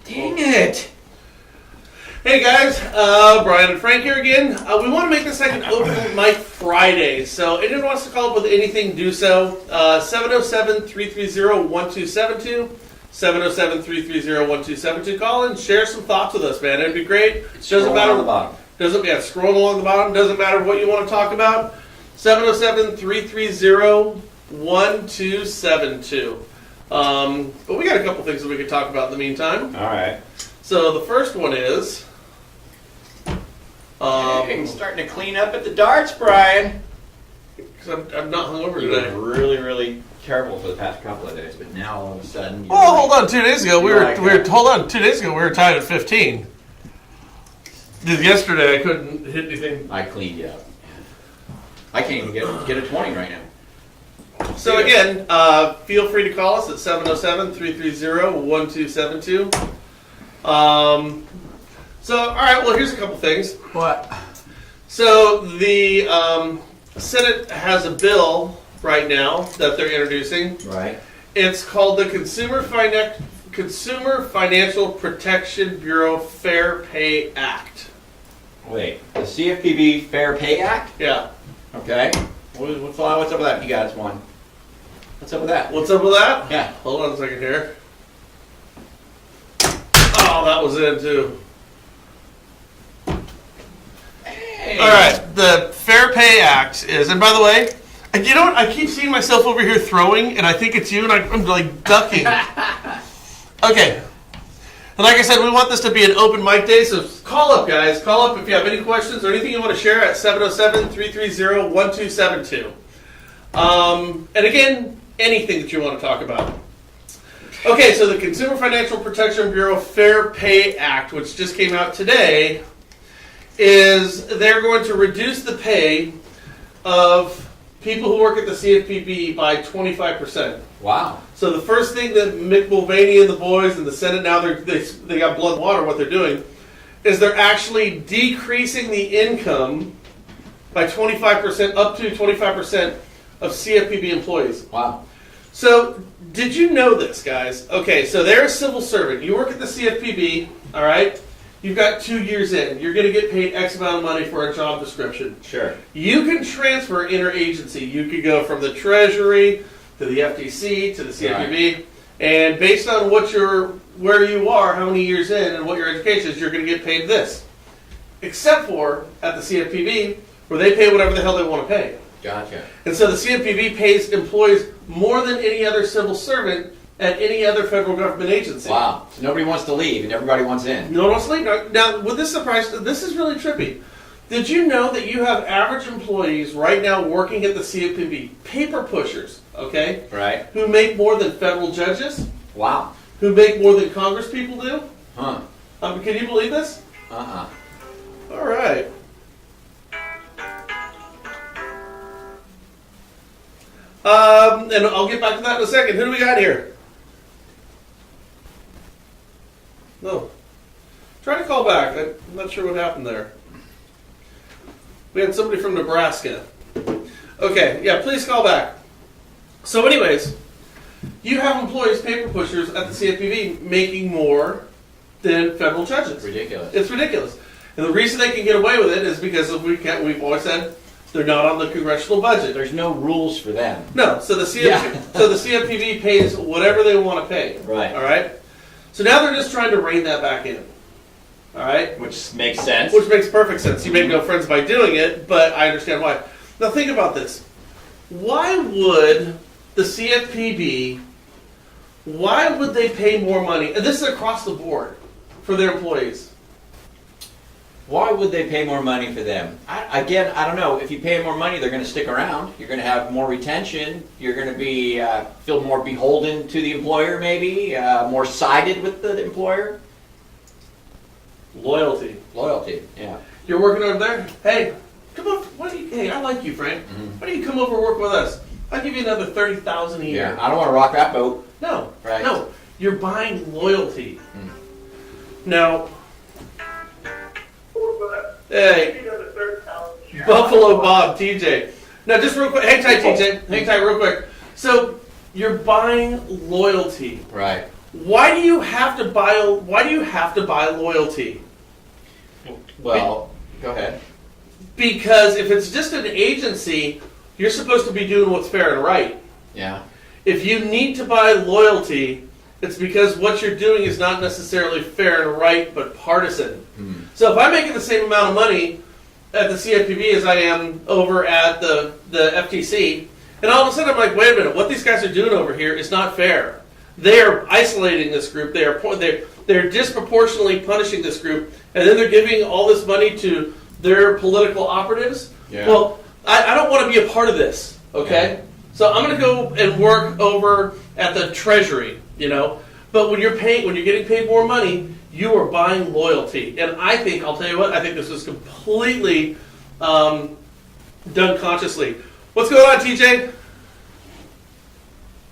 Dang it! Hey guys, Brian and Frank here again. We want to make this like an open mic Friday, so anyone wants to call up with anything, do so. 707-330-1272. 707-330-1272. Call in, share some thoughts with us, man. It'd be great. Doesn't matter. On the bottom. Scrolling along the bottom. Doesn't matter what you want to talk about. 707-330-1272. But we got a couple things that we could talk about in the meantime. All right. So the first one is... Hey, starting to clean up at the darts, Brian. Because I'm not hungover You today. were really terrible for the past couple of days, but now all of a sudden... Oh, hold on. 2 days ago, we were 2 days ago, we were tied at 15. Yesterday, I couldn't hit anything. I cleaned you up. I can't even get a 20 right now. So again, feel free to call us at 707-330-1272. So, all right, well, here's a couple things. What? So the Senate has a bill right now that they're introducing. Right. It's called the Consumer Financial Protection Bureau Fair Pay Act. Wait, the CFPB Fair Pay Act? Yeah. Okay. What's up with that? You guys one. What's up with that? What's up with that? Yeah. Hold on a second here. Oh, that was in too. Hey. All right, the Fair Pay Act is, and by the way, you know what? I keep seeing myself over here throwing, and I think it's you, and I'm like ducking. Okay. And like I said, we want this to be an open mic day, so call up, guys. Call up if you have any questions or anything you want to share at 707-330-1272. And again, anything that you want to talk about. Okay, so the Consumer Financial Protection Bureau Fair Pay Act, which just came out today, is they're going to reduce the pay of people who work at the CFPB by 25%. Wow. So the first thing that Mick Mulvaney and the boys in the Senate, now they got blood and water, what they're doing, is they're actually decreasing the income by 25%, up to 25% of CFPB employees. Wow. So, did you know this, guys? Okay, so they're a civil servant. You work at the CFPB, all right? You've got 2 years in. You're going to get paid X amount of money for a job description. Sure. You can transfer interagency. You could go from the Treasury to the FTC to the CFPB, Right. and based on where you are, how many years in, and what your education is, you're going to get paid this. Except for at the CFPB, where they pay whatever the hell they want to pay. Gotcha. And so the CFPB pays employees more than any other civil servant at any other federal government agency. Wow. So nobody wants to leave and everybody wants in. No one wants to leave. Now, with this surprise, this is really trippy. Did you know that you have average employees right now working at the CFPB, paper pushers, okay, Right. who make more than federal judges, Wow. who make more than Congress people do? Huh. Can you believe this? Uh-uh. All right. And I'll get back to that in a second. Who do we got here? No. Try to call back. I'm not sure what happened there. We had somebody from Nebraska. Okay, yeah, please call back. So anyways, you have employees, paper pushers at the CFPB making more than federal judges. Ridiculous. It's ridiculous. And the reason they can get away with it is because we've always said they're not on the congressional budget. There's no rules for them. No, so the CFPB pays whatever they want to pay. Right. All right. So now they're just trying to rein that back in. All right. Which makes sense. Which makes perfect sense. You make no friends by doing it, but I understand why. Now think about this. Why would the CFPB? Why would they pay more money? And this is across the board for their employees. Why would they pay more money for them? I don't know. If you pay more money, they're going to stick around. You're going to have more retention. You're going to be feel more beholden to the employer, maybe more sided with the employer. Loyalty. Loyalty. Yeah. You're working over there. Hey, come on. Hey, I like you, Frank. Mm-hmm. Why don't you come over and work with us? I'll give you another $30,000 a year. Yeah. I don't want to rock that boat. No. Right. No. You're buying loyalty. Now. Hey, Buffalo Bob, TJ. Now, just real quick. Hang tight, TJ. Hang tight, real quick. So, you're buying loyalty. Right. Why do you have to buy loyalty? Well, go ahead. Because if it's just an agency, you're supposed to be doing what's fair and right. Yeah. If you need to buy loyalty, it's because what you're doing is not necessarily fair and right, but partisan. So if I'm making the same amount of money at the CFPB as I am over at the FTC, and all of a sudden I'm like, wait a minute, what these guys are doing over here is not fair. They are isolating this group. They're disproportionately punishing this group, and then they're giving all this money to their political operatives. Yeah. Well, I don't want to be a part of this. Okay, Yeah. so I'm going to go and work over at the Treasury. But when you're getting paid more money, you are buying loyalty. And I'll tell you what, I think this is completely done consciously. What's going on, TJ?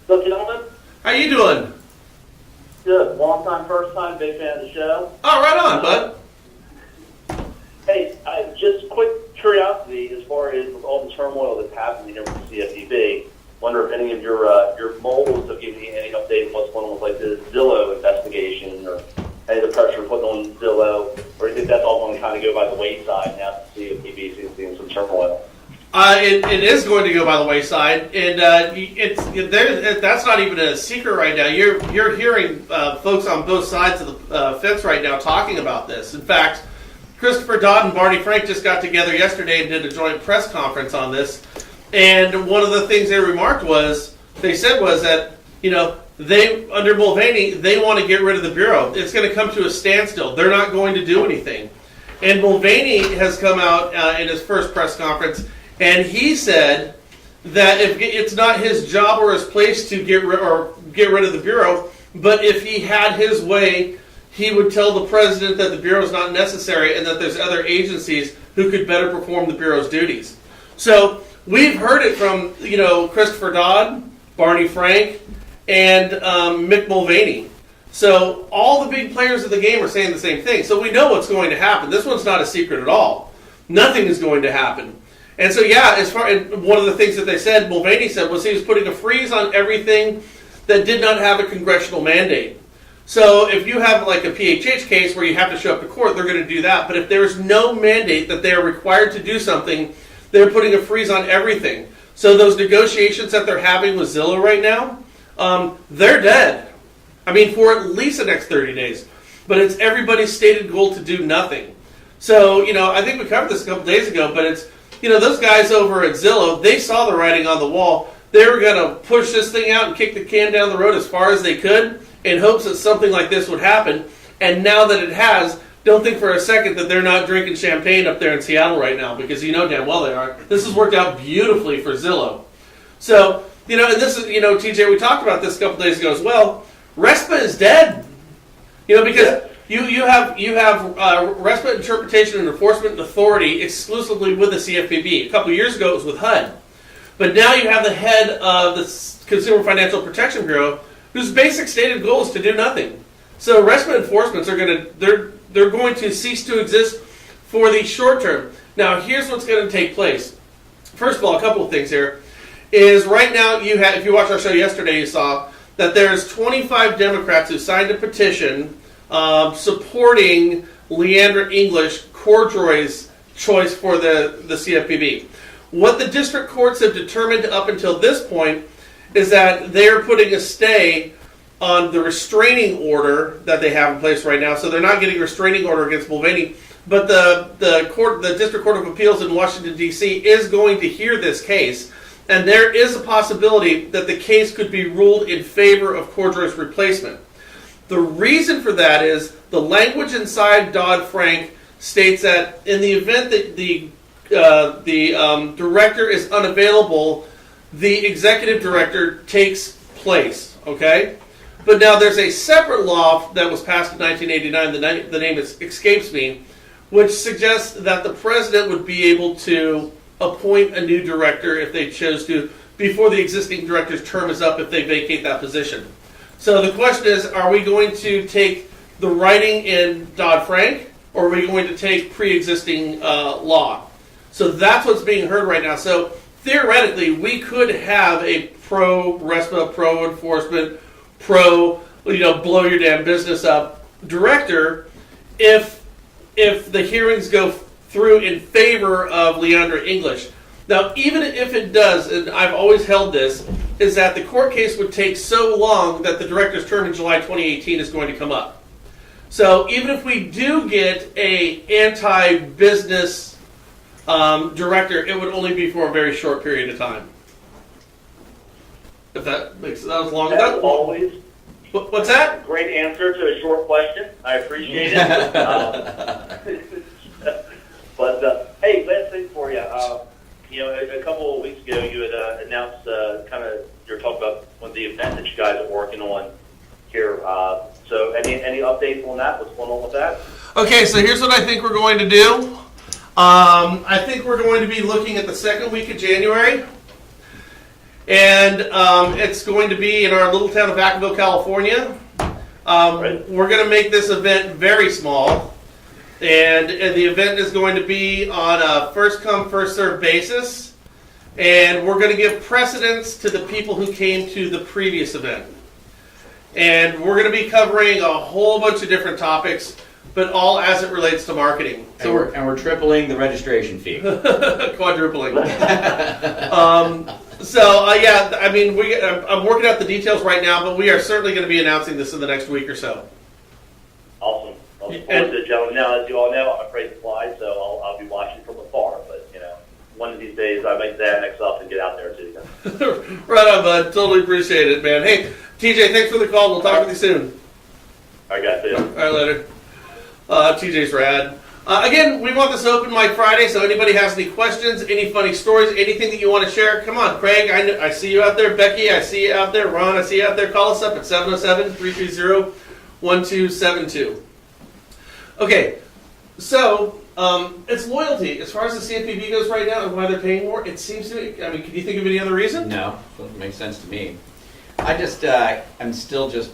So, gentlemen, How you doing? good. Long time, first time, big fan of the show. Oh, right on, bud. Hey, just quick curiosity as far as with all the turmoil that's happening here with the CFPB. Wonder if any of your moles have given you any update on what's going on with like the Zillow investigation or any of the pressure put on Zillow, or do you think that's all going to kind of go by the wayside now that the CFPB seems to be in some turmoil? It is going to go by the wayside, and that's not even a secret right now. You're hearing folks on both sides of the fence right now talking about this. In fact, Christopher Dodd and Barney Frank just got together yesterday and did a joint press conference on this. And one of the things they remarked was that they under Mulvaney they want to get rid of the bureau. It's going to come to a standstill. They're not going to do anything. And Mulvaney has come out in his first press conference. And he said that if it's not his job or his place to get rid of the bureau, but if he had his way, he would tell the president that the bureau is not necessary and that there's other agencies who could better perform the bureau's duties. So we've heard it from Christopher Dodd, Barney Frank, and Mick Mulvaney. So all the big players of the game are saying the same thing. So we know what's going to happen. This one's not a secret at all. Nothing is going to happen. And so, one of the things that they said, Mulvaney said, was he was putting a freeze on everything that did not have a congressional mandate. So if you have like a PHH case where you have to show up to court, they're going to do that. But if there's no mandate that they are required to do something, they're putting a freeze on everything. So those negotiations that they're having with Zillow right now, they're dead. I mean, for at least the next 30 days. But it's everybody's stated goal to do nothing. So, I think we covered this a couple days ago, but it's, those guys over at Zillow, they saw the writing on the wall. They were going to push this thing out and kick the can down the road as far as they could in hopes that something like this would happen. And now that it has, don't think for a second that they're not drinking champagne up there in Seattle right now, because you know damn well they are. This has worked out beautifully for Zillow. So, and this is, TJ, we talked about this a couple days ago as well. RESPA is dead. Because you have RESPA interpretation and enforcement authority exclusively with the CFPB. A couple of years ago it was with HUD. But now you have the head of the Consumer Financial Protection Bureau whose basic stated goal is to do nothing. So RESPA enforcements are they're going to cease to exist for the short term. Now here's what's going to take place. First of all, a couple of things here is right now if you watched our show yesterday, you saw that there's 25 Democrats who signed a petition supporting Leandra English, Cordroy's choice for the CFPB. What the district courts have determined up until this point is that they're putting a stay on the restraining order that they have in place right now. So they're not getting a restraining order against Mulvaney. But the District Court of Appeals in Washington, D.C. is going to hear this case. And there is a possibility that the case could be ruled in favor of Cordroy's replacement. The reason for that is the language inside Dodd-Frank states that in the event that the director is unavailable, the executive director takes place. Okay? But now there's a separate law that was passed in 1989, the name escapes me, which suggests that the president would be able to appoint a new director if they chose to, before the existing director's term is up if they vacate that position. So the question is, are we going to take the writing in Dodd-Frank, or are we going to take pre-existing law? So that's what's being heard right now. So theoretically, we could have a pro-RESPA, pro-enforcement, pro blow your damn business up director if the hearings go through in favor of Leandra English. Now, even if it does, and I've always held this, is that the court case would take so long that the director's term in July 2018 is going to come up. So even if we do get a anti-business director, it would only be for a very short period of time. If that was long. As always, What's that? great answer to a short question. I appreciate it. But hey, last thing for you. A couple of weeks ago, you had announced kind of you're talking about one of the event that you guys are working on here. So any updates on that? What's going on with that? Okay, so here's what I think we're going to do. I think we're going to be looking at the second week of January. And it's going to be in our little town of Vacaville, California. Right. We're going to make this event very small. And the event is going to be on a first come, first served basis. And we're going to give precedence to the people who came to the previous event. And we're going to be covering a whole bunch of different topics, but all as it relates to marketing. So we're tripling the registration fee. Quadrupling. I'm working out the details right now, but we are certainly going to be announcing this in the next week or so. Awesome. I'll look forward to it, gentlemen. Now, as you all know, I'm afraid to fly, so I'll be watching from afar. But one of these days I might Xanax up and get out there too. Right on, bud. Totally appreciate it, man. Hey, TJ, thanks for the call. We'll talk with you soon. All right, guys. See ya. All right, later. TJ's rad. Again, we want this open mic Friday, so anybody has any questions, any funny stories, anything that you want to share, come on. Craig, I see you out there. Becky, I see you out there. Ron, I see you out there. Call us up at 707-330-1272. Okay, so it's loyalty. As far as the CFPB goes right now and why they're paying more, it seems to me, can you think of any other reason? No, doesn't make sense to me. I just, I'm still just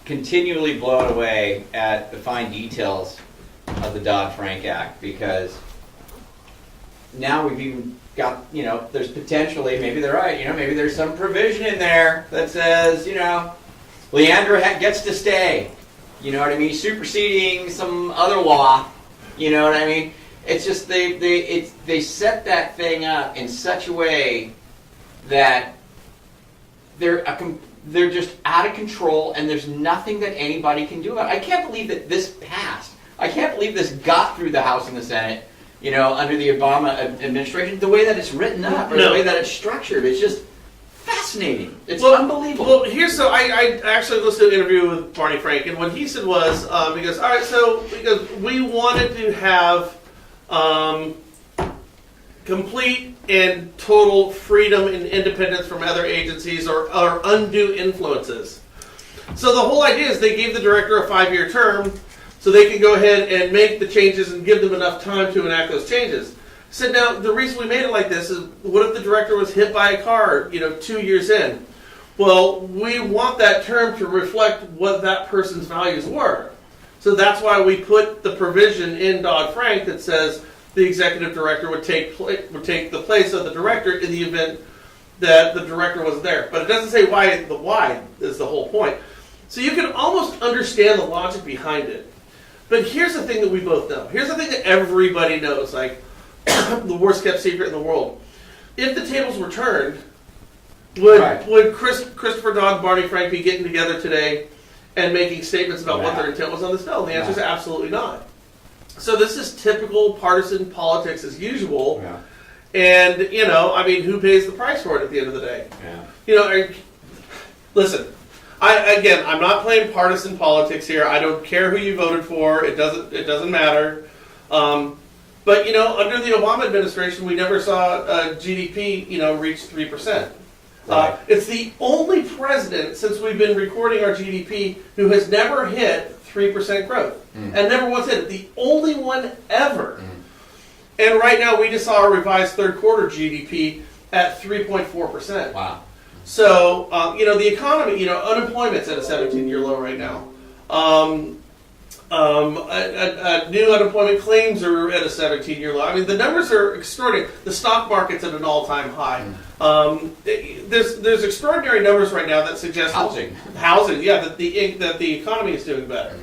continually blown away at the fine details of the Dodd-Frank Act, because now we've even got, there's potentially, maybe they're right, maybe there's some provision in there that says, Leandra gets to stay. You know what I mean? Superseding some other law. You know what I mean? It's just they set that thing up in such a way that they're just out of control, and there's nothing that anybody can do about it. I can't believe that this passed. I can't believe this got through the House and the Senate, under the Obama administration. The way that it's written up, or the way that it's structured, it's just fascinating. It's unbelievable. Well, I actually listened to an interview with Barney Frank, and what he said was, he goes, all right, because we wanted to have complete and total freedom and independence from other agencies or undue influences. So the whole idea is they gave the director a 5-year term so they can go ahead and make the changes and give them enough time to enact those changes. So now, the reason we made it like this is, what if the director was hit by a car, 2 years in? Well, we want that term to reflect what that person's values were. So that's why we put the provision in Dodd-Frank that says the executive director would take the place of the director in the event that the director was there. But it doesn't say why. The why is the whole point. So you can almost understand the logic behind it. But here's the thing that we both know. Here's the thing that everybody knows, like the worst kept secret in the world. If the tables were turned, would Christopher Dodd, Barney Frank be getting together today and making statements about what their intent was on this bill? And the answer is absolutely not. So this is typical partisan politics as usual. Yeah. And, who pays the price for it at the end of the day? Yeah. Listen, I'm not playing partisan politics here. I don't care who you voted for. It doesn't matter. But, under the Obama administration, we never saw GDP, reach 3%. Right. It's the only president since we've been recording our GDP who has never hit 3% growth. And never once hit it. The only one ever. And right now we just saw a revised third quarter GDP at 3.4%. Wow. So, the economy, unemployment's at a 17-year low right now. New unemployment claims are at a 17-year low. I mean, the numbers are extraordinary. The stock market's at an all-time high. There's extraordinary numbers right now that suggest Housing, yeah, that the economy is doing better.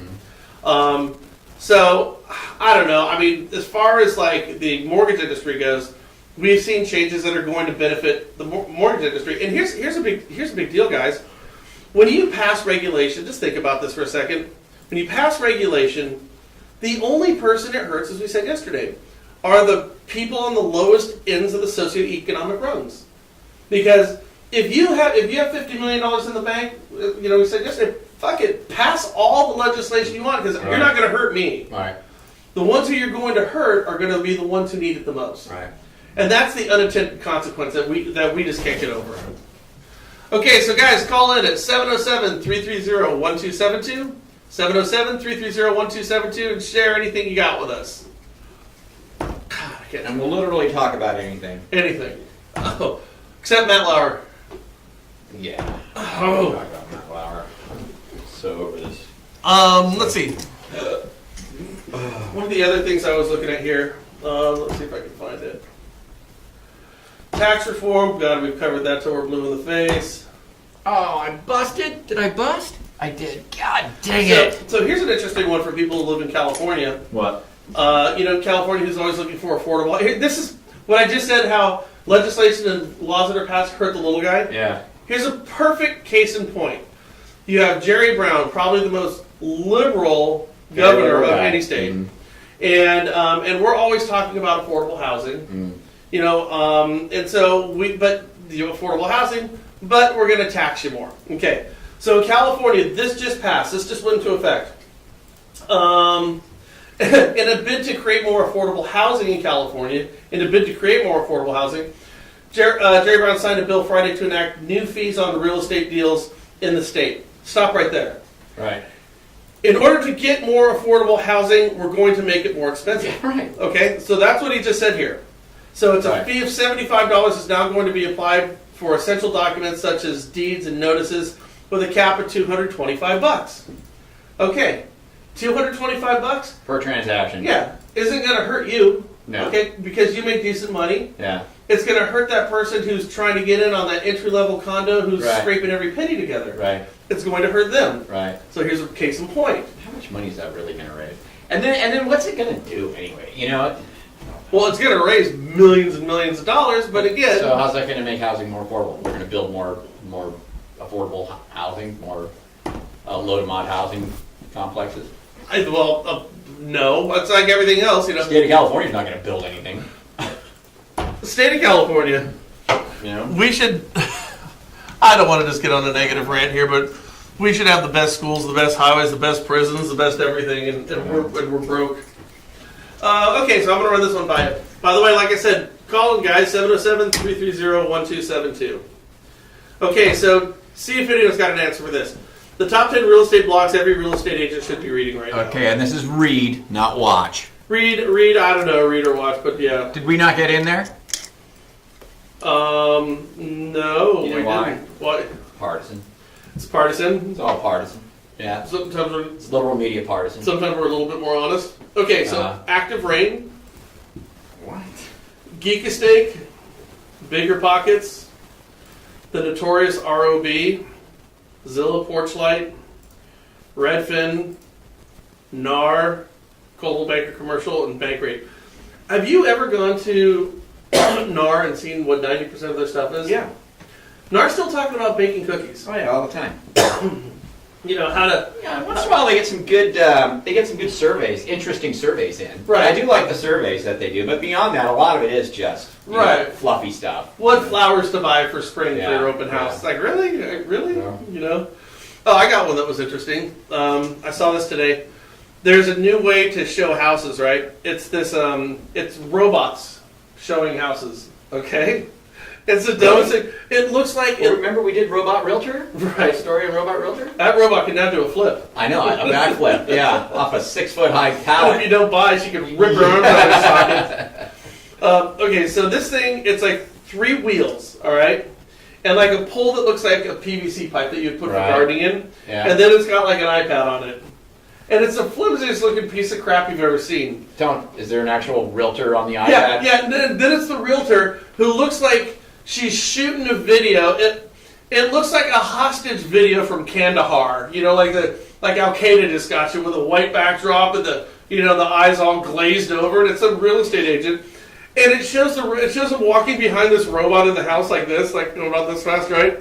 So I don't know. I mean, as far as like the mortgage industry goes, we've seen changes that are going to benefit the mortgage industry. And here's a big deal, guys. When you pass regulation, just think about this for a second. When you pass regulation, the only person it hurts, as we said yesterday, are the people on the lowest ends of the socioeconomic rungs. Because if you have $50 million in the bank, we said yesterday, fuck it, pass all the legislation you want because you're not going to hurt me. right, The ones who you're going to hurt are going to be the ones who need it the most. right. And that's the unintended consequence that we just can't get over. Okay, so guys, call in at 707-330-1272. 707-330-1272 and share anything you got with us. God, I can't. And we'll literally talk about anything. Anything. Oh, except Matt Lauer. Yeah. Oh. Talk about Matt Lauer. So over this. Let's see. One of the other things I was looking at here, let's see if I can find it. Tax reform, God, we've covered that till we're blue in the face. Oh, I busted? Did I bust? I did. God dang it. So here's an interesting one for people who live in California. What? California who's always looking for affordable. This is what I just said, how legislation and laws that are passed hurt the little guy. Yeah. Here's a perfect case in point. You have Jerry Brown, probably the most liberal governor of any state. Mm. And we're always talking about affordable housing. And so affordable housing, but we're going to tax you more. Okay. So in California, this just passed. This just went into effect. In a bid to create more affordable housing in California, Jerry Brown signed a bill Friday to enact new fees on real estate deals in the state. Stop right there. Right. In order to get more affordable housing, we're going to make it more expensive. Yeah, right. Okay, so that's what he just said here. So it's a Right. fee of $75 is now going to be applied for essential documents such as deeds and notices with a cap of $225. Okay, $225? Per transaction. Yeah, isn't going to hurt you. No. Okay, because you make decent money. Yeah. It's going to hurt that person who's trying to get in on that entry-level condo who's Right. scraping every penny together. Right. It's going to hurt them. Right. So here's a case in point. How much money is that really going to raise? And then what's it going to do anyway? Well, it's going to raise millions and millions of dollars, but again... So how's that going to make housing more affordable? We're going to build more affordable housing, more low to mod housing complexes. No. It's like everything else, The state of California's not going to build anything. The state of California, we should... I don't want to just get on a negative rant here, but we should have the best schools, the best highways, the best prisons, the best everything, and we're broke. Okay, so I'm going to run this one by you. By the way, like I said, call in, guys, 707-330-1272. Okay, so see if anyone's got an answer for this. The top 10 real estate blogs every real estate agent should be reading right now. Okay, and this is read, not watch. Read, I don't know, read or watch, but yeah. Did we not get in there? No, You know we why? didn't. Why? Partisan. It's partisan. It's all partisan. Yeah. Sometimes It's liberal media partisan. we're a little bit more honest. Okay, so Active Rain, What? Geek Estate, Bigger Pockets, The Notorious ROB, Zilla Porchlight, Redfin, NAR, Coldwell Banker Commercial, and Bankrate. Have you ever gone to NAR and seen what 90% of their stuff is? Yeah. NAR's still talking about baking cookies. Oh yeah, all the time. How to... Yeah, once in a while they get some good surveys, interesting surveys in. Right. I do like the surveys that they do, but beyond that, a lot of it is just Right. fluffy stuff. What flowers to buy for spring for Yeah, your open house? yeah. It's like, really? Really? Yeah. Oh, I got one that was interesting. I saw this today. There's a new way to show houses, right? It's this, it's robots showing houses, okay? It's the dumbest thing. It looks like... Remember we did Robot Realtor? Right. That story on Robot Realtor? That robot can now do a flip. I know, a backflip, yeah, off a 6-foot-high If you pallet. don't buy, she can rip her arms out of her socket. Okay, so this thing, it's like 3 wheels, all right? And like a pole that looks like a PVC pipe that you'd put for Right. gardening in. Yeah. And then it's got like an iPad on it. and it's the flimsiest looking piece of crap you've ever seen. Is there an actual realtor on the iPad? Yeah. And then it's the realtor who looks like she's shooting a video. It looks like a hostage video from Kandahar. You know, like Al Qaeda just got you with a white backdrop and the eyes all glazed over, and it's a real estate agent. And it shows him walking behind this robot in the house like this, like going about this fast, right?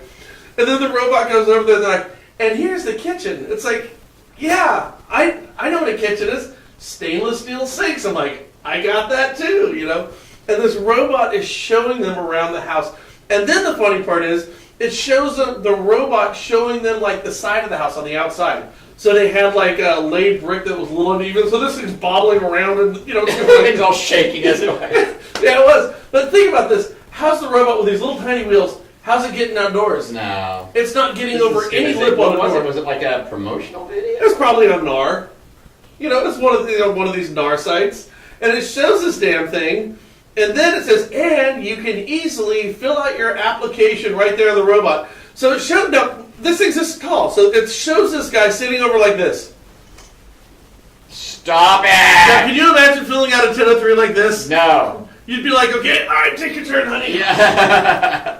And then the robot goes over there and they're like, and here's the kitchen. It's like, yeah, I know what a kitchen is. Stainless steel sinks. I'm like, I got that too, you know? And this robot is showing them around the house. And then the funny part is, it shows them, the robot showing them like the side of the house on the outside. So they had like a laid brick that was a little uneven. So this thing's bobbling around and, you know. It's all shaking as it went. Yeah, it was. But think about this. How's the robot with these little tiny wheels, how's it getting outdoors? No. It's not getting over any lip What on the was door. it? Was it like a promotional video? It's probably on NAR. You know, it's one of these NAR sites. And it shows this damn thing. And then it says, and you can easily fill out your application right there on the robot. So it showed, now, this thing's this tall. So it shows this guy sitting over like this. Stop Now, it! can you imagine filling out a 1003 like this? No. You'd be like, okay, all right, take your turn, honey. Yeah.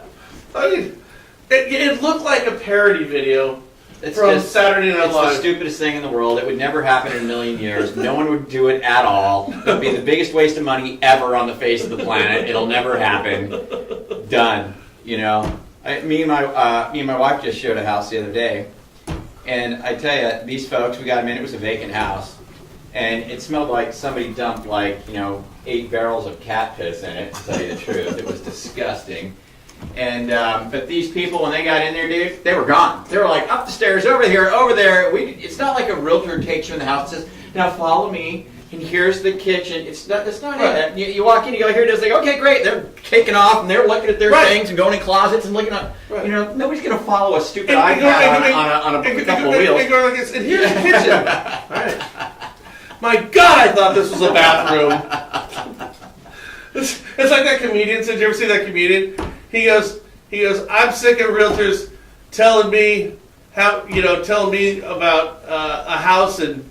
I mean, it looked like a parody video It's from just Saturday Night It's the Live. stupidest thing in the world. It would never happen in a million years. No one would do it at all. It would be the biggest waste of money ever on the face of the planet. It'll never happen. Done. You know. Me and my wife just showed a house the other day, and I tell you, these folks, we got them in. It was a vacant house, and it smelled like somebody dumped 8 barrels of cat piss in it. To tell you the truth, it was disgusting. And but these people, when they got in there, dude, they were gone. They were like up the stairs, over here, over there. It's not like a realtor takes you in the house and says, "Now follow me, and here's the kitchen." It's not. That's not Right. it. You walk in, you go here. It's like, okay, great. They're taking off and they're looking at their Right. things and going in closets and looking at. Right. You know, nobody's gonna follow a stupid And iPad on a couple of wheels. And go like this, and here's the kitchen. All right. My God, I thought this was a bathroom. It's like that comedian. Did you ever see that comedian? He goes, I'm sick of realtors telling me about a house and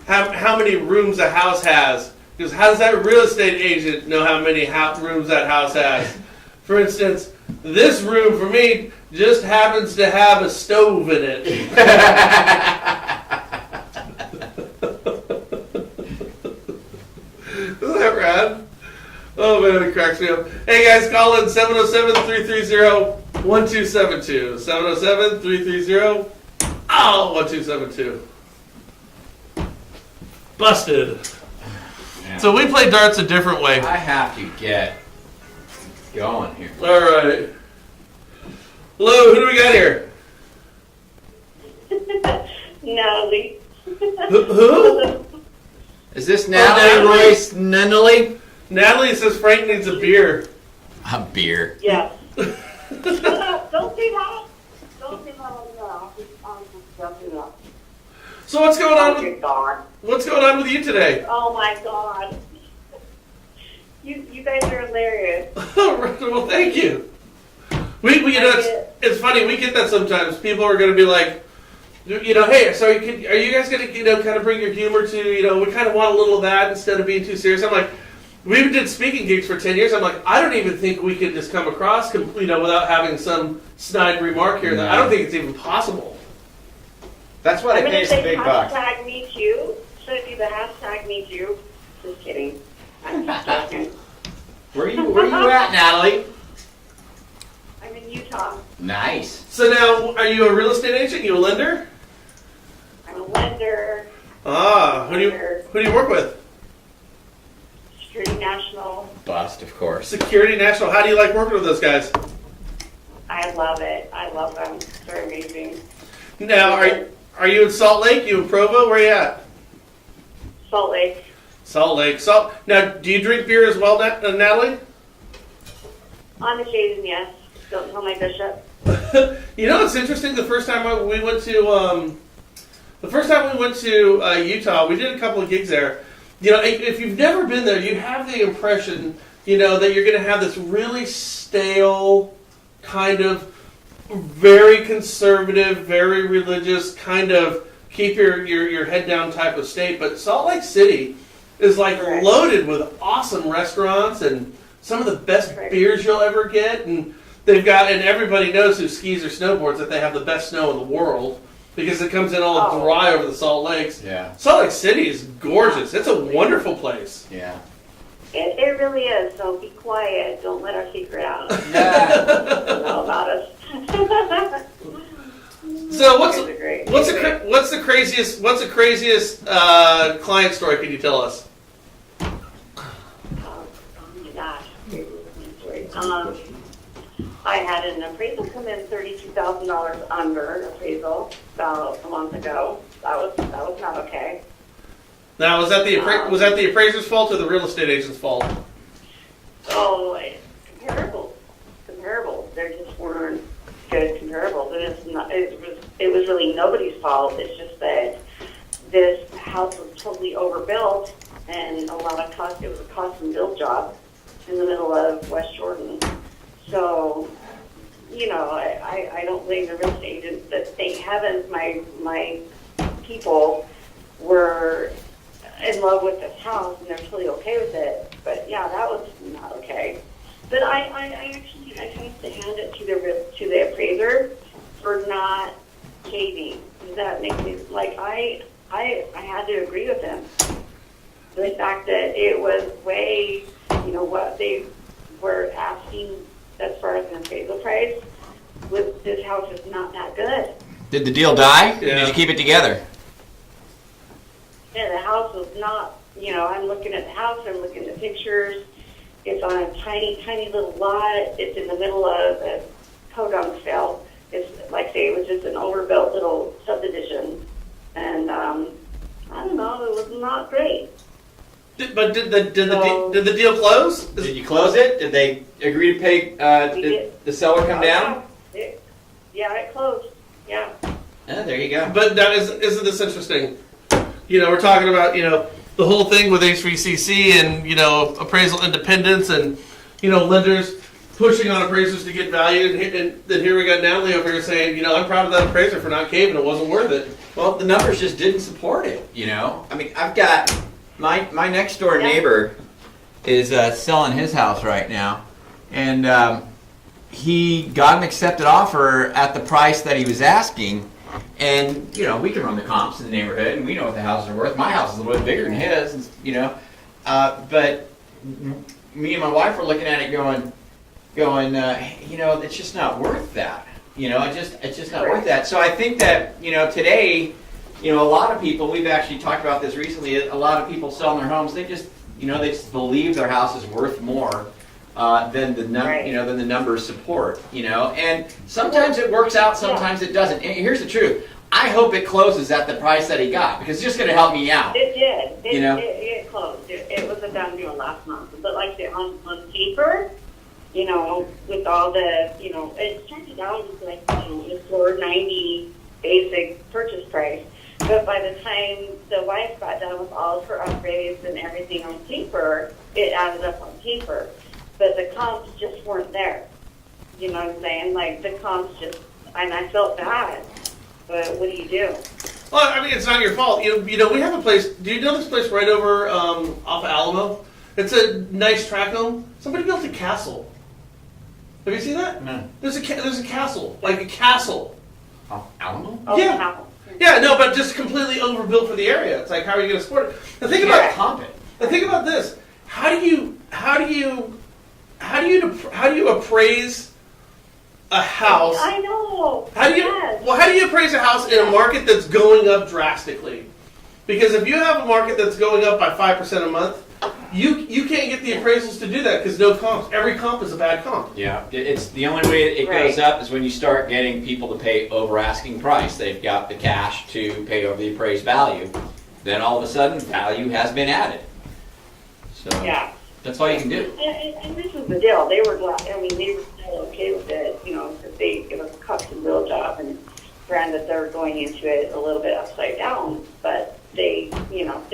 how many rooms a house has. He goes, how does that real estate agent know how many rooms that house has? For instance, this room for me just happens to have a stove in it. Isn't that rad? Oh man, it cracks me up. Hey guys, call in 707-330-1272. 707-330-1272. Busted. Yeah. So we play darts a different way. I have to get going here. All right. Hello, who do we got here? Natalie. Who? Is this Natalie Natalie. Royce Nunnally? Natalie says Frank needs a beer. A beer. Yes. Don't say that. Don't say that now. I'm just jumping up. So what's going on Oh, with good God. you today? Oh, my God. You guys are hilarious. Well, thank you. We it's funny, we get that sometimes. People are going to be like, hey, so are you guys going to, kind of bring your humor to, we kind of want a little of that instead of being too serious. I'm like, we did speaking gigs for 10 years. I'm like, I don't even think we could just come across, without having some snide remark here. That I don't think it's even possible. That's what I'm I going pay to some say big bucks. hashtag me too. Should it be the hashtag me too? Just kidding. I'm just joking. Where you at, Natalie? I'm in Utah. Nice. So now, are you a real estate agent? You a lender? I'm a lender. Ah, who do you work with? Security National. Bust, of course. Security National. How do you like working with those guys? I love it. I love them. They're amazing. Now, are you in Salt Lake? You in Provo? Where you at? Salt Lake. Salt Lake. Now, do you drink beer as well, Natalie? On occasion, yes. Don't tell my bishop. It's interesting. The first time we went to Utah, we did a couple of gigs there. If you've never been there, you have the impression, that you're going to have this really stale, kind of very conservative, very religious kind of keep your head down type of state. But Salt Lake City is like Correct. loaded with awesome restaurants and some of the best Right. beers you'll ever get. And they've got, and everybody knows who skis or snowboards that they have the best snow in the world because it comes in all Oh. dry over the Salt Lakes. Yeah. Salt Lake City is gorgeous. It's a wonderful place. Yeah. It really is, so be quiet, don't let our secret out. Yeah. Don't know about us. So what's You guys are great. what's the craziest client story? Can you tell us? Oh my gosh. I had an appraisal come in $32,000 under appraisal about a month ago. That was not okay. Now was that the appraiser's fault or the real estate agent's fault? Oh, comparables. There just weren't good comparables, and it was really nobody's fault. It's just that this house was totally overbuilt, and a lot of cost. It was a custom build job in the middle of West Jordan. So, I don't blame the real estate agents. But thank heavens my people were in love with this house and they're totally okay with it. But yeah, that was not okay. But I have to hand it to the appraiser for not caving. Does that make me I had to agree with him. The fact that it was way, what they were asking as far as an appraisal price, with this house is not that good. Did the deal die? Or Yeah. did you keep it together? Yeah, the house was not, I'm looking at the house, I'm looking at the pictures. It's on a tiny, tiny little lot. It's in the middle of a podunk field. It's like say it was just an overbuilt little subdivision. And I don't know, it was not great. Did the deal close? Did you close it? Did they agree to pay? We Did did. the seller come down? Yeah, it closed. Yeah. Yeah, there you go. But that isn't this interesting? We're talking about the whole thing with HVCC and appraisal independence and lenders pushing on appraisers to get value, and then here we got Natalie over here saying I'm proud of that appraiser for not caving, it wasn't worth it. Well, the numbers just didn't support it. I mean, I've got my next door neighbor is selling his house right now, and he got an accepted offer at the price that he was asking. And we can run the comps in the neighborhood, and we know what the houses are worth. My house is a little bit bigger than his, but me and my wife were looking at it, going, it's just not worth that. It's just not worth that. So I think that today, a lot of people, we've actually talked about this recently. A lot of people selling their homes, they just believe their house is worth more than the than the numbers support, and sometimes it works out, sometimes it doesn't. And here's the truth: I hope it closes at the price that he got, because it's just going to help me out. It did. It closed. It was a done deal last month. But like I said, on paper, with all the, it started out as like, a $490 basic purchase price. But by the time the wife got done with all of her upgrades and everything on paper, it added up on paper. But the comps just weren't there. You know what I'm saying? Like, the comps just, and I felt bad. But what do you do? Well, I mean, it's not your fault. We have a place. Do you know this place right over off of Alamo? It's a nice tract home. Somebody built a castle. Have you seen that? No. There's a castle, like a castle. Oh, Alamo? Oh, Yeah. how? Yeah, no, but just completely overbuilt for the area. It's like, how are you going to support it? And think Yeah, about comp it. And think about this: how do you appraise a house? I know. How do you appraise a house in a market that's going up drastically? Because if you have a market that's going up by 5% a month, you can't get the appraisals to do that because no comps. Every comp is a bad comp. Yeah, it's the only way it goes up is when you start getting people to pay over asking price. They've got the cash to pay over the appraised value. Then all of a sudden, value has been added. So Yeah. that's all you can do. And this is the deal. They were glad. I mean, they were still okay with it, because it was a custom build job, and granted, they were going into it a little bit upside down, but they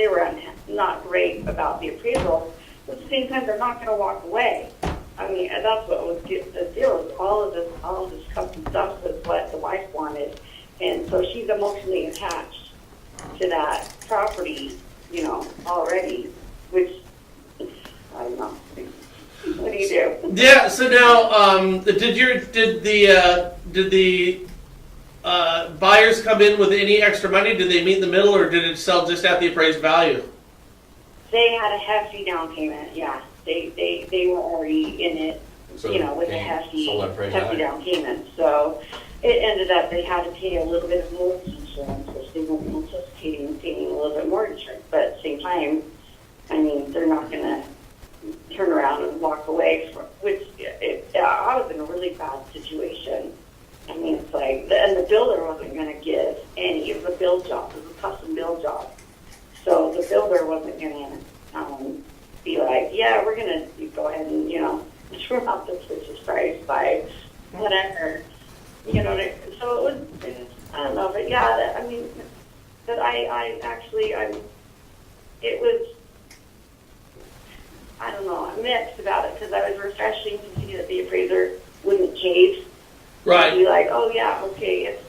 were not great about the appraisal. But at the same time, they're not going to walk away. I mean, and that's what was the deal. Is all of this custom stuff was what the wife wanted, and so she's emotionally attached to that property, you know, already, which, I don't know. What do you do? Yeah. So now, did the buyers come in with any extra money? Did they meet in the middle, or did it sell just at the appraised value? They had a hefty down payment, yeah. They were already in it, So you know, with a they hefty sold at appraised value. down payment. So it ended up they had to pay a little bit of mortgage insurance, which they weren't anticipating paying a little bit more insurance. But at the same time, I mean, they're not going to turn around and walk away from, which I was in a really bad situation. I mean, it's like, and the builder wasn't going to give any. It was a build job. It was a custom build job. So the builder wasn't going to be like, yeah, we're going to go ahead and, you know, drop the purchase price by whatever. You know, so it was, I don't know, but yeah, I mean, but it was, I don't know, I'm mixed about it because I was refreshing to see that the appraiser wouldn't cave. Right. Be like, oh yeah, okay, it's,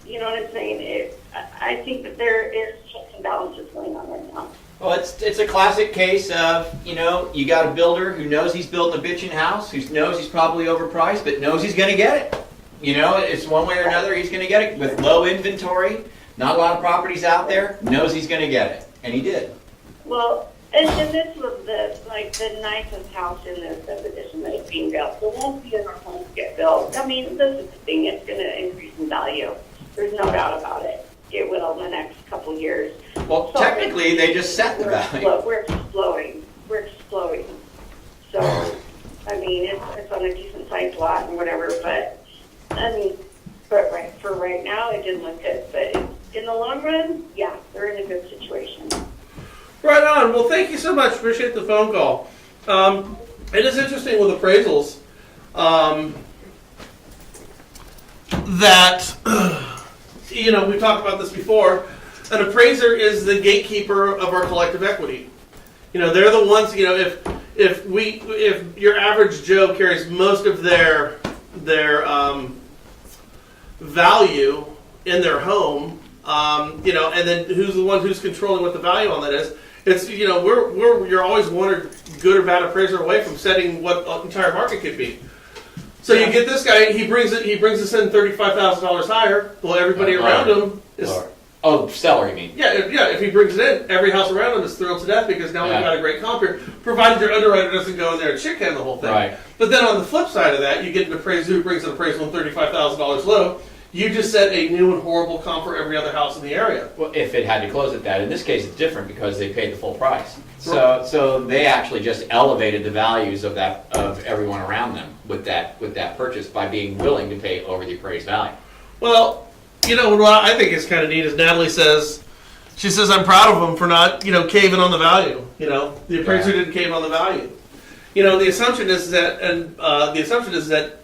you know what I'm saying? I think that there is checks and balances going on right now. Well, it's a classic case of, you know, you got a builder who knows he's building a bitchin' house, who knows he's probably overpriced, but knows he's going to get it. You know, it's one way or another, he's going to get it with low inventory, not a lot of properties out there, knows he's going to get it. And he did. Well, and this was the nicest house in the subdivision that is being built. So once the other homes get built, I mean, this is the thing, it's going to increase in value. There's no doubt about it. It will in the next couple years. Well, So technically, they just set the value. We're exploding. We're exploding. So, I mean, it's on a decent sized lot and whatever, but, I mean, for right now, it didn't look good. But in the long run, yeah, they're in a good situation. Right on. Well, thank you so much. Appreciate the phone call. It is interesting with appraisals that, you know, we've talked about this before. An appraiser is the gatekeeper of our collective equity. You know, they're the ones, you know, if your average Joe carries most of their value in their home, you know, and then who's the one who's controlling what the value on that is? It's, you know, you're always one or good or bad appraiser away from setting what the entire market could be. So you get this guy, he brings us in $35,000 higher. Well, everybody around him is. Lower. Oh, seller, you mean? Yeah, if he brings it in, every house around him is thrilled to death because now Yeah. we've got a great comp here, provided your underwriter doesn't go in there and shit can the whole thing. Right. But then on the flip side of that, you get an appraiser who brings an appraisal $35,000 low. You just set a new and horrible comp for every other house in the area. Well, if it had to close at that. In this case, it's different because they paid the full price. So they actually just elevated the values of everyone around them with that purchase by being willing to pay over the appraised value. Well, you know what I think is kind of neat is Natalie says, she says, I'm proud of them for not, you know, caving on the value. You know, the appraiser Yeah. didn't cave on the value. You know, the assumption is that,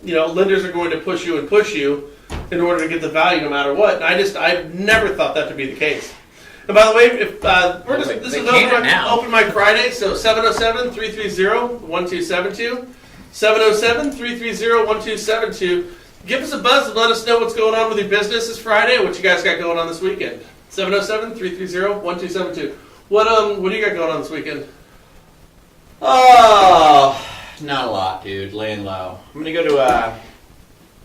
you know, lenders are going to push you in order to get the value no matter what. And I've never thought that to be the case. And by the way, if this they is can't now. Open Mic Friday, so 707-330-1272, 707-330-1272. Give us a buzz and let us know what's going on with your business this Friday and what you guys got going on this weekend. 707-330-1272. What do you got going on this weekend? Oh, not a lot, dude. Laying low. I'm gonna go to a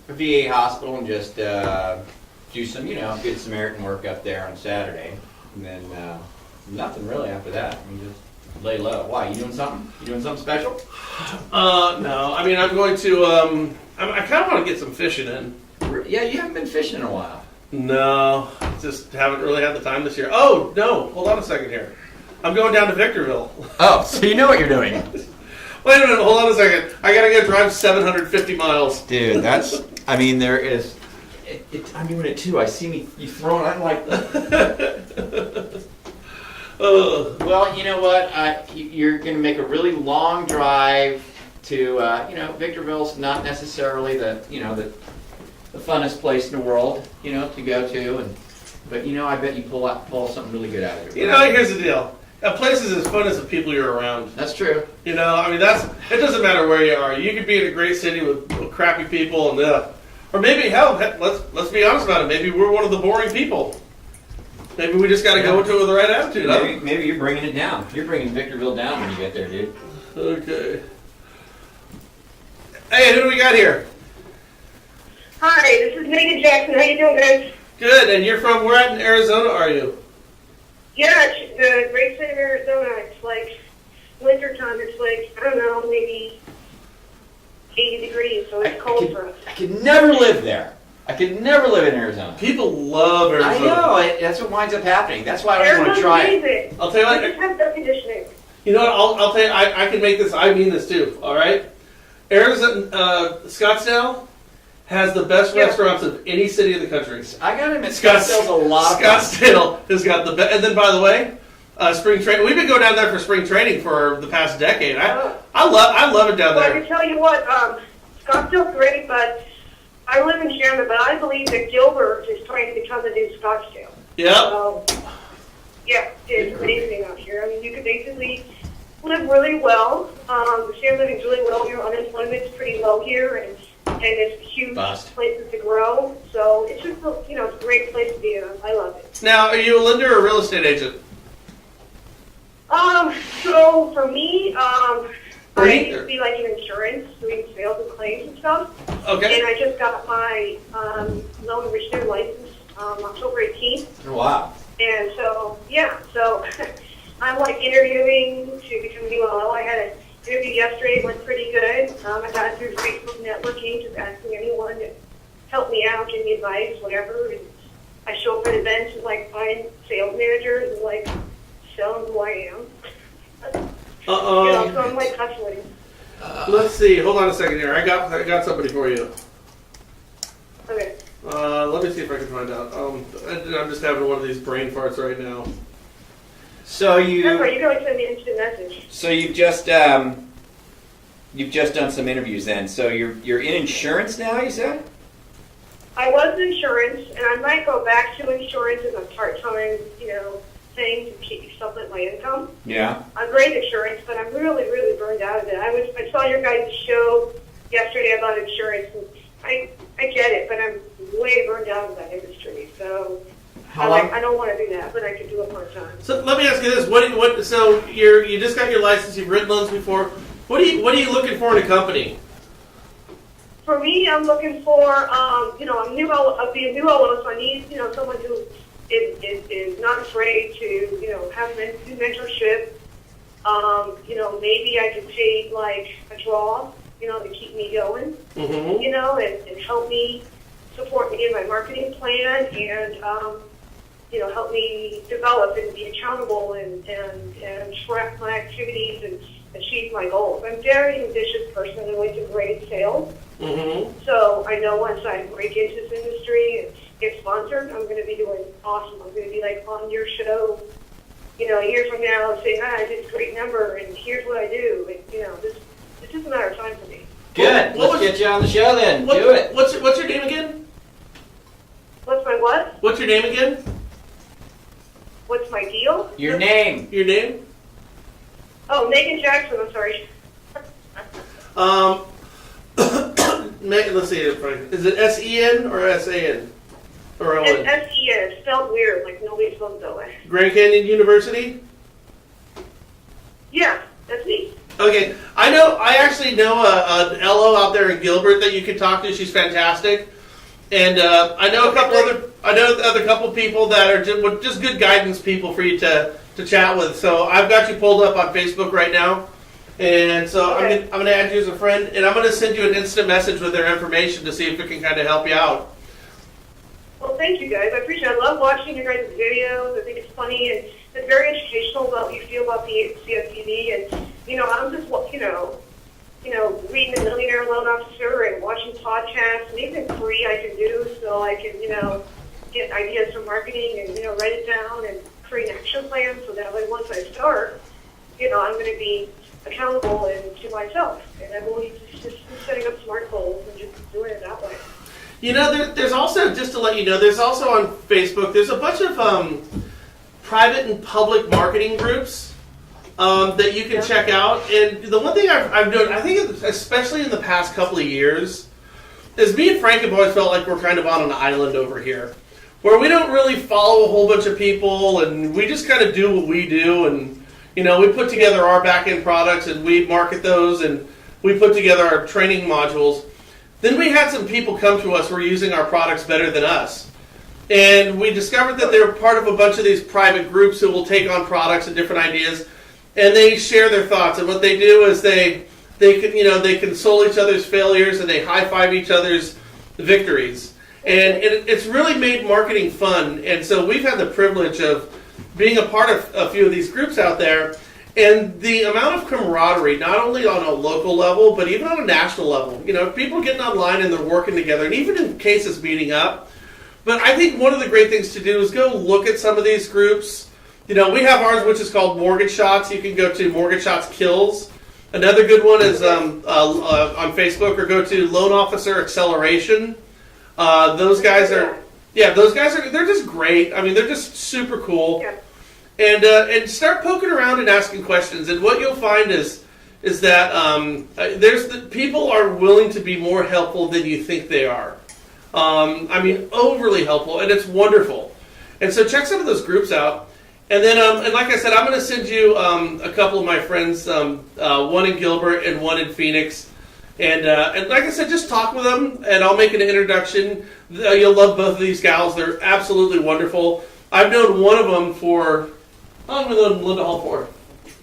VA hospital and just do some, you know, good Samaritan work up there on Saturday, and then nothing really after that. I mean, just lay low. Why? You doing something? You doing something special? No. I mean, I'm going to. I kind of want to get some fishing in. Yeah, you haven't been fishing in a while. No, just haven't really had the time this year. Oh no! Hold on a second here. I'm going down to Victorville. Oh, so you know what you're doing. Wait a minute, hold on a second. I gotta go drive 750 miles. Dude, that's, I mean, there is, I'm doing it too. I see you throwing, I'm like, well, you know what? You're going to make a really long drive to, you know, Victorville's not necessarily the funnest place in the world, you know, to go to, but you know, I bet you pull something really good out of it. You know, here's the deal. A place is as fun as the people you're around. That's true. You know, I mean, it doesn't matter where you are. You could be in a great city with crappy people, and or maybe, hell, let's be honest about it. Maybe we're one of the boring people. Maybe we just got to go into it with the right attitude. Huh? Maybe you're bringing it down. You're bringing Victorville down when you get there, dude. Okay. Hey, who do we got here? Hi, this is Megan Jackson. How you doing, guys? Good. And you're from where in Arizona are you? Yeah, it's the great state of Arizona. It's like wintertime. It's like, I don't know, maybe 80 degrees, so it's cold for us. I could never live there. I could never live in Arizona. People love Arizona. I know. That's what winds up happening. That's why I don't want to Arizona's try it. amazing. I'll tell you what. They just have air conditioning. You know what? I'll tell you. I can make this. I mean this too. All right. Arizona, Scottsdale has the best Yeah. restaurants of any city in the country. I gotta admit, Scottsdale's a lot of fun. Scottsdale has got the best. And then, by the way, spring training. We've been going down there for spring training for the past decade. I love it down Well, I there. can tell you what, Scottsdale's great, but I live in Chandler, but I believe that Gilbert is trying to become the new Scottsdale. Yep. Yeah, it's amazing out here. I mean, you could basically live really well. The standard of living's really well here. Unemployment's pretty low here, and it's huge Bust. places to grow. So it's just, it's a great place to be in. I love it. Now, are you a lender or a real estate agent? So for me, I Right. used to be like in insurance, doing sales and claims and stuff. Okay. And I just got my loan originator license October 18th. Wow. And so, yeah, so I'm like interviewing to become a ULO. I had an interview yesterday, it went pretty good. I got it through Facebook networking, just asking anyone to help me out, give me advice, whatever. And I show up at events and like find sales managers and like tell them who I am. So I'm like hustling. Let's see. Hold on a second here. I got somebody for you. Okay. Let me see if I can find out. I'm just having one of these brain farts right now. So That's right, you can always send me an instant message. So you've just done some interviews then. So you're in insurance now, you said? I was in insurance, and I might go back to insurance as a part-time, thing to keep supplement my income. Yeah. I'm great at insurance, but I'm really, really burned out of it. I saw your guys' show yesterday about insurance, and I get it, but I'm way burned out of that industry. So I don't want to do that, but I could do it part-time. So let me ask you this: So you just got your license. You've written loans before. What are you looking for in a company? For me, I'm looking for, I'll be a new LO, so I need, someone who is not afraid to, have do mentorship. Maybe I could pay like a draw, to keep me going, Mm-hmm. and help me support me in my marketing plan and, help me develop and be accountable and track my activities and achieve my goals. I'm a very ambitious person. I like to grade sales. Mm-hmm. So I know once I break into this industry and get sponsored, I'm going to be doing awesome. I'm going to be like on your show, a year from now, saying, I did a great number, and here's what I do. And, it's just a matter of time for me. Good. Let's get you on the show then. Do it. What's your name again? What's my what? What's your name again? What's my deal? Your name. Your name? Oh, Megan Jackson. I'm sorry. Let's see. Is it S-E-N or S-A-N? Or It's O-N? S-E-N. It's spelled weird, like nobody spells it that way. Grand Canyon University? Yeah, that's me. Okay, I actually know an LO out there in Gilbert that you can talk to. She's fantastic, and I know a couple people that are just good guidance people for you to chat with. So I've got you pulled up on Facebook right now, and so Okay. I'm gonna add you as a friend, and I'm gonna send you an instant message with their information to see if it can kind of help you out. Well, thank you guys. I appreciate it. I love watching your guys' videos. I think it's funny and it's very educational about what you feel about the CFPB. And, I'm just, reading The Millionaire Loan Officer and watching podcasts. And even free I can do so I can, get ideas for marketing and, write it down and create an action plan so that way once I start, I'm going to be accountable and to myself. And I'm only just setting up smart goals and just doing it that way. There's also, just to let you know, there's also on Facebook, there's a bunch of private and public marketing groups that you can check out. And the one thing I've noticed, I think especially in the past couple of years, is me and Frank have always felt like we're kind of on an island over here. where we don't really follow a whole bunch of people, and we just kind of do what we do, and we put together our back-end products, and we market those, and we put together our training modules. Then we had some people come to us who were using our products better than us. And we discovered that they're part of a bunch of these private groups who will take on products and different ideas, and they share their thoughts. And what they do is they console each other's failures, and they high-five each other's victories. And it's really made marketing fun. And so we've had the privilege of being a part of a few of these groups out there. And the amount of camaraderie, not only on a local level, but even on a national level. People getting online and they're working together, and even in cases meeting up. But I think one of the great things to do is go look at some of these groups. We have ours, which is called Mortgage Shots. You can go to Mortgage Shots Kills. Another good one is on Facebook, or go to Loan Officer Acceleration. Those guys are they're just great. I mean, they're just super cool. Yeah. And start poking around and asking questions. And what you'll find is that people are willing to be more helpful than you think they are. Overly helpful, and it's wonderful. And so check some of those groups out. And then, and like I said, I'm going to send you a couple of my friends, one in Gilbert and one in Phoenix. And like I said, just talk with them, and I'll make an introduction. You'll love both of these gals. They're absolutely wonderful. I've known one of them for, how long have I known Linda Hall for?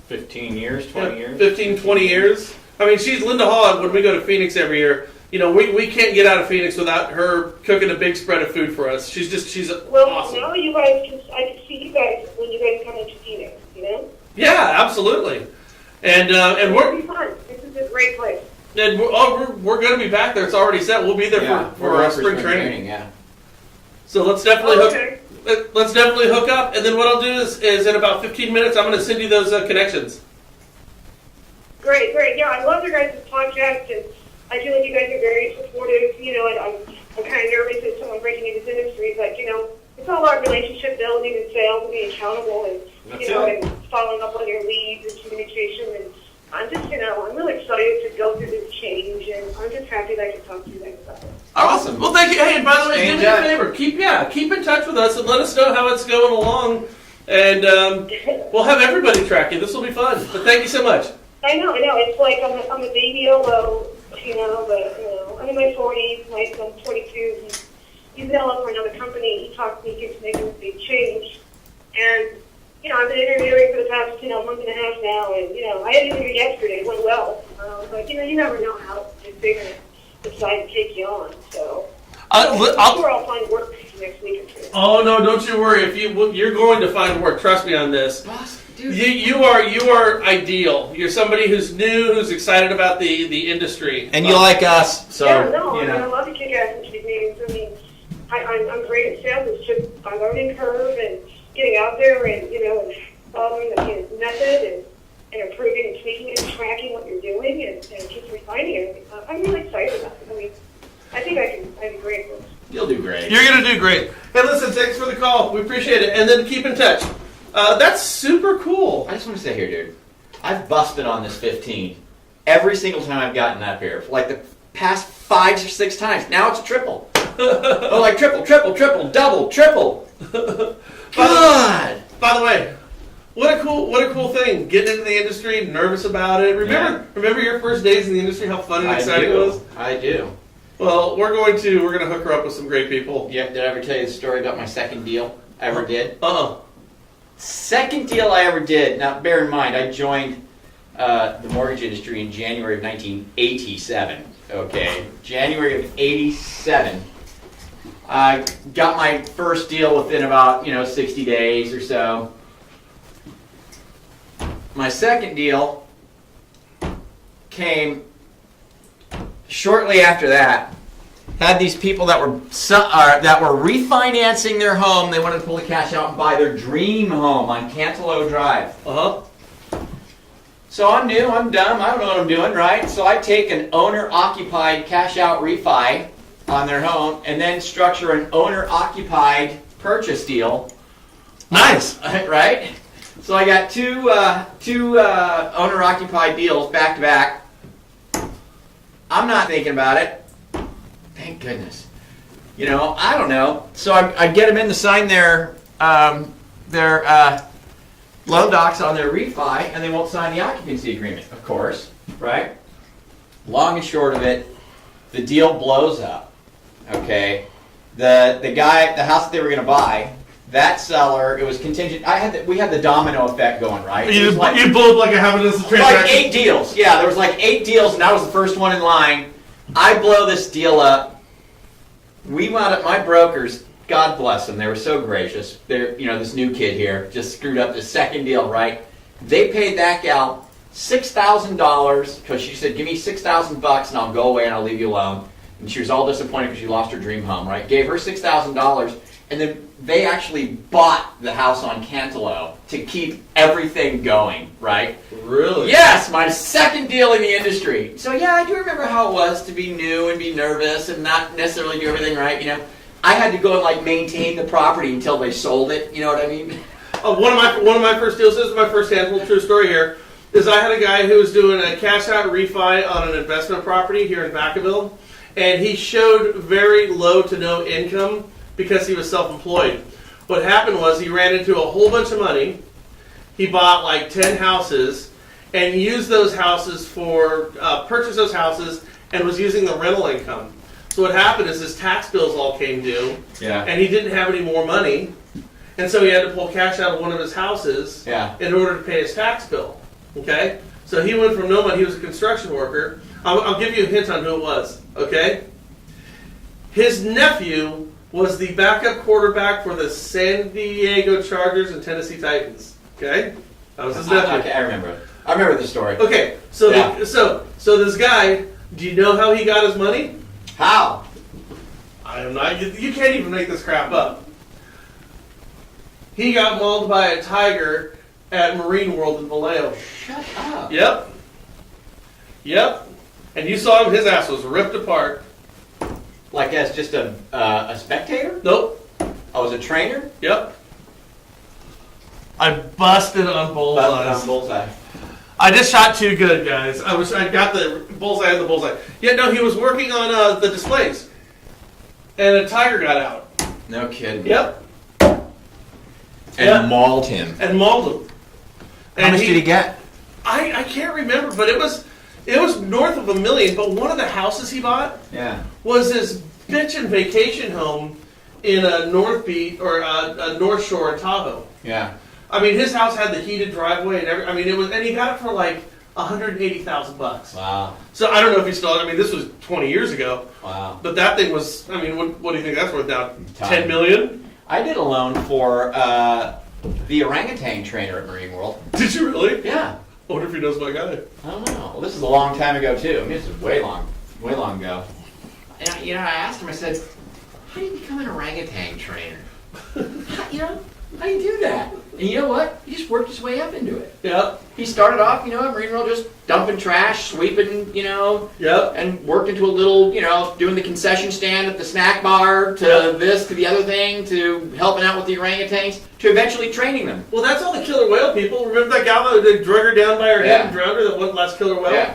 15 years, 20 years? 15, 20 years. I mean, she's Linda Hall. When we go to Phoenix every year, we can't get out of Phoenix without her cooking a big spread of food for us. She's Well, awesome. now you guys I can see you guys when you guys come into Phoenix, Yeah, absolutely. And It'll we're be fun. This is a great place. we're going to be back there. It's already set. We'll be there for we're our up spring training. Yeah. So let's definitely Okay. let's definitely hook up. And then what I'll do is in about 15 minutes, I'm going to send you those connections. Great. Yeah, I love your guys' podcast, and I feel like you guys are very supportive, and I'm kind of nervous as someone breaking into this industry, but, it's all about relationship building and sales and being accountable and, That's and following up on your leads and communication. And I'm just, I'm really excited to go through this change, and I'm just happy that I can talk to you guys about it. Awesome. Well, thank you. Hey, and by the way, Stay do in me a touch. favor. Keep in touch with us and let us know how it's going along. And we'll have everybody track you. This will be fun. But thank you so much. I know. It's like I'm a baby, although, but, I'm in my 40s. My son's 22. He's now up for another company. He talked to me, he's making a big change. And, I've been interviewing for the past, month and a half now. And, I had an interview yesterday. It went well. But, you never know how if they're going to decide to take you on. So, I'm sure I'll find work next week or two. Oh no, don't you worry. You're going to find work. Trust me on this. You are ideal. You're somebody who's new, who's excited about the industry, And you like us, so, Yeah, no, I love to kick ass into these meetings. I mean, I'm great at sales. It's just a learning curve and getting out there and, and following the method and improving and tweaking and tracking what you're doing and just refining it. I'm really excited about it. I mean, I think I'd be great at this. you'll do great. You're going to do great. Hey, listen, thanks for the call. We appreciate it. And then keep in touch. That's super cool. I just want to say here, dude, I've busted on this 15 every single time I've gotten up here. For like the past 5 or 6 times. Now it's a triple. Oh, like triple, double, triple. God. By the way, what a cool thing. Getting into the industry, nervous about it. Remember your first days in the industry, how fun and exciting it was? I do. Well, we're gonna hook her up with some great people. Yeah, did I ever tell you the story about my second deal I ever did? Second deal I ever did. Now, bear in mind, I joined the mortgage industry in January of 1987. Okay, January of '87. I got my first deal within about 60 days or so. My second deal came shortly after that. Had these people that were refinancing their home. They wanted to pull the cash out and buy their dream home on Cantaloupe Drive. So I'm new, I'm dumb, I don't know what I'm doing, right? So I take an owner-occupied cash-out refi on their home and then structure an owner-occupied purchase deal. Nice. Right? So I got two owner-occupied deals back to back. I'm not thinking about it. Thank goodness. You know, I don't know. So I get them in to sign their loan docs on their refi, and they won't sign the occupancy agreement, of course, right? Long and short of it, the deal blows up. Okay, the house that they were going to buy, that seller, it was contingent. We had the domino effect going, right? It You was like, blew up like a half a dozen like transactions. 8 deals. Yeah, there was like 8 deals, and I was the first one in line. I blow this deal up. We wound up, my brokers, God bless them, they were so gracious. They're, this new kid here just screwed up the second deal, right? They paid that gal $6,000 because she said, give me $6,000 and I'll go away and I'll leave you alone. And she was all disappointed because she lost her dream home, right? Gave her $6,000, and then they actually bought the house on Cantaloupe to keep everything going, right? Really? Yes, my second deal in the industry. So yeah, I do remember how it was to be new and be nervous and not necessarily do everything right, I had to go and maintain the property until they sold it, you know what I mean? One of my first deals, this is my first handful, true story here, is I had a guy who was doing a cash out refi on an investment property here in Vacaville, and he showed very low to no income because he was self-employed. What happened was he ran into a whole bunch of money. He bought like 10 houses and used those houses purchased those houses and was using the rental income. So what happened is his tax bills all came due, Yeah. and he didn't have any more money, and so he had to pull cash out of one of his houses Yeah. in order to pay his tax bill. Okay? So he went from no money, he was a construction worker. I'll give you a hint on who it was, okay? His nephew was the backup quarterback for the San Diego Chargers and Tennessee Titans. Okay? That was his nephew. Okay, I remember the story. Okay, so Yeah. so this guy, do you know how he got his money? How? I am not. You can't even make this crap up. He got mauled by a tiger at Marine World in Vallejo. Shut up. Yep. And you saw him. His ass was ripped apart. Like as just a spectator? Nope. I was a trainer? Yep. I busted on bullseyes. Bullseye. I just shot too good, guys. I got the bullseye and the bullseye. Yeah, no, he was working on the displays, and a tiger got out. No kidding. Yep. And Yeah. mauled him. And mauled him. How much did he get? I can't remember, but it was north of $1 million. But one of the houses he bought Yeah. was his bitchin' vacation home in a North Beach or a North Shore in Tahoe. Yeah. I mean, his house had the heated driveway and everything. I mean, and he got it for like $180,000. Wow. So I don't know if he still. I mean, this was 20 years ago, Wow. but that thing was. I mean, what do you think that's worth now? Time. 10 million? I did a loan for the orangutan trainer at Marine World. Did you really? Yeah. I wonder if he knows my guy. I don't know. Well, this is a long time ago too. I mean, this is way long ago. And I asked him. I said, "How do you become an orangutan trainer? How do you do that?" And you know what? He just worked his way up into it. Yep. He started off, at Marine World, just dumping trash, sweeping, Yep. and worked into a little, doing the concession stand at the snack bar, to Yep. this, to the other thing, to helping out with the orangutans, to eventually training them. Well, that's all the killer whale people. Remember that gal that drug her down by her head and Yeah. drowned her? That one last killer whale. Yeah.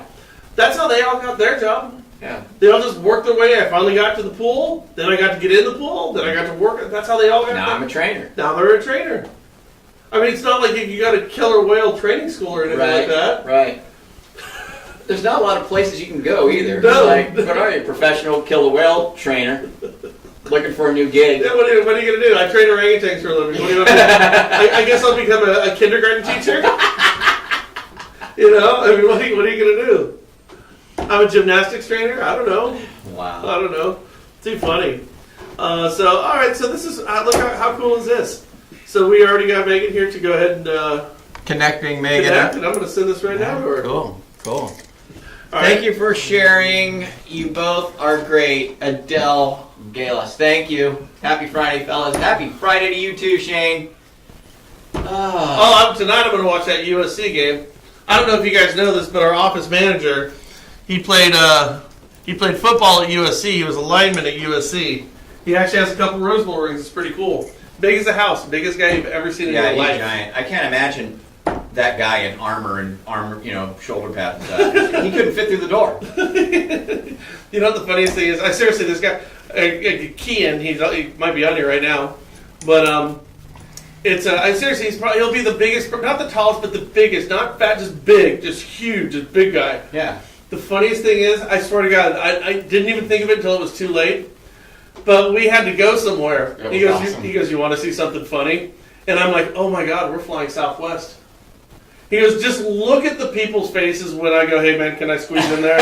That's how they all got their job. Yeah. They all just worked their way. I finally got to the pool. Then I got to get in the pool. Then I got to work. That's how they all got. Now I'm a trainer. Now they're a trainer. I mean, it's not like you got a killer whale training school or anything like that. Right. There's not a lot of places you can go either. No. Like, what are you, professional killer whale trainer? Looking for a new gig. Yeah, what are you going to do? I train orangutans for a living. What do you want me to do? I guess I'll become a kindergarten teacher. I mean, what are you going to do? I'm a gymnastics trainer. I don't know. Wow. I don't know. Too funny. So, all right. So this is look how cool is this? So we already got Megan here to go ahead and Connecting connect, and I'm going to send this right now to her. Cool. All Thank right. you for sharing. You both are great. Adele Galis, thank you. Happy Friday, fellas. Happy Friday to you too, Shane. Tonight I'm going to watch that USC game. I don't know if you guys know this, but our office manager, he played football at USC. He was a lineman at USC. He actually has a couple Rose Bowl rings. It's pretty cool. Big as a house. Biggest guy you've ever seen in Yeah, your he's life. giant. I can't imagine that guy in armor, shoulder pads. He couldn't fit through the door. You know what the funniest thing is? I seriously, this guy, Kian, he might be on here right now, but I seriously, he'll be the biggest, not the tallest, but the biggest, not fat, just big, just huge, just big guy. Yeah. The funniest thing is, I swear to God, I didn't even think of it until it was too late. But we had to go somewhere. That was He goes, awesome. you want to see something funny? And I'm like, oh my God, we're flying Southwest. He goes, just look at the people's faces when I go, hey man, can I squeeze in there?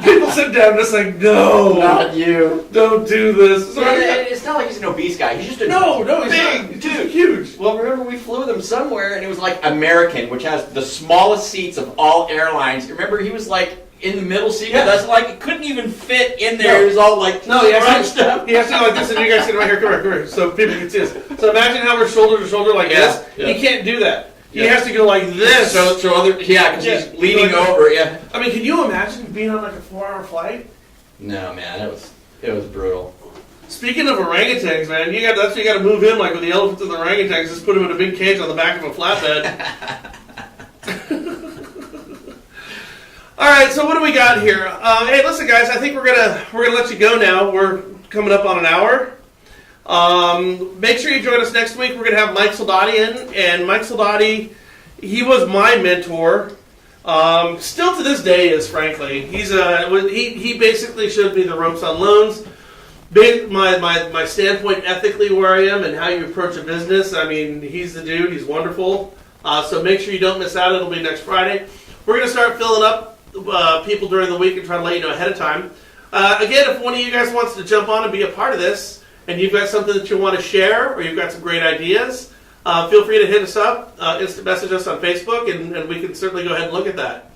People sit down, just like, no, Not you. don't do this. So It's not like he's an obese guy. He's just a no, he's big not. dude. He's huge. Well, remember we flew them somewhere, and it was like American, which has the smallest seats of all airlines. Remember, he was like in the middle seat. Yeah. That's like it couldn't even fit in there. No. It was all like No, he has scrunched to up. go like this, and you guys sit right here, come here, so people can see us. So imagine how we're shoulder to shoulder like Yeah, this. yeah. He can't do that. He Yeah. has to go like this. So because Yeah. he's leaning Like- over. Yeah. I mean, can you imagine being on like a 4-hour flight? No, man, it was brutal. Speaking of orangutans, man, that's what you got to move in like with the elephants and the orangutans. Just put them in a big cage on the back of a flatbed. All right, so what do we got here? Hey, listen, guys, I think we're gonna let you go now. We're coming up on an hour. Make sure you join us next week. We're gonna have Mike Soldati in, and Mike Soldati, he was my mentor. Still to this day is, frankly. He basically showed me the ropes on loans. My standpoint ethically where I am and how you approach a business. I mean, he's the dude. He's wonderful. So make sure you don't miss out. It'll be next Friday. We're going to start filling up people during the week and try to let you know ahead of time. Again, if one of you guys wants to jump on and be a part of this, and you've got something that you want to share, or you've got some great ideas, feel free to hit us up, instant message us on Facebook, and we can certainly go ahead and look at that.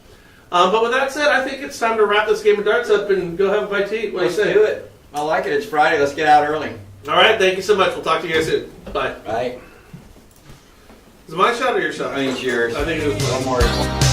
But with that said, I think it's time to wrap this game of darts up and go have a bite to eat. What do you Let's say? do it. I like it. It's Friday. Let's get out early. All right, thank you so much. We'll talk to you guys soon. Bye. Right? Is it my shot or your shot? I think it's yours. I think it was One more.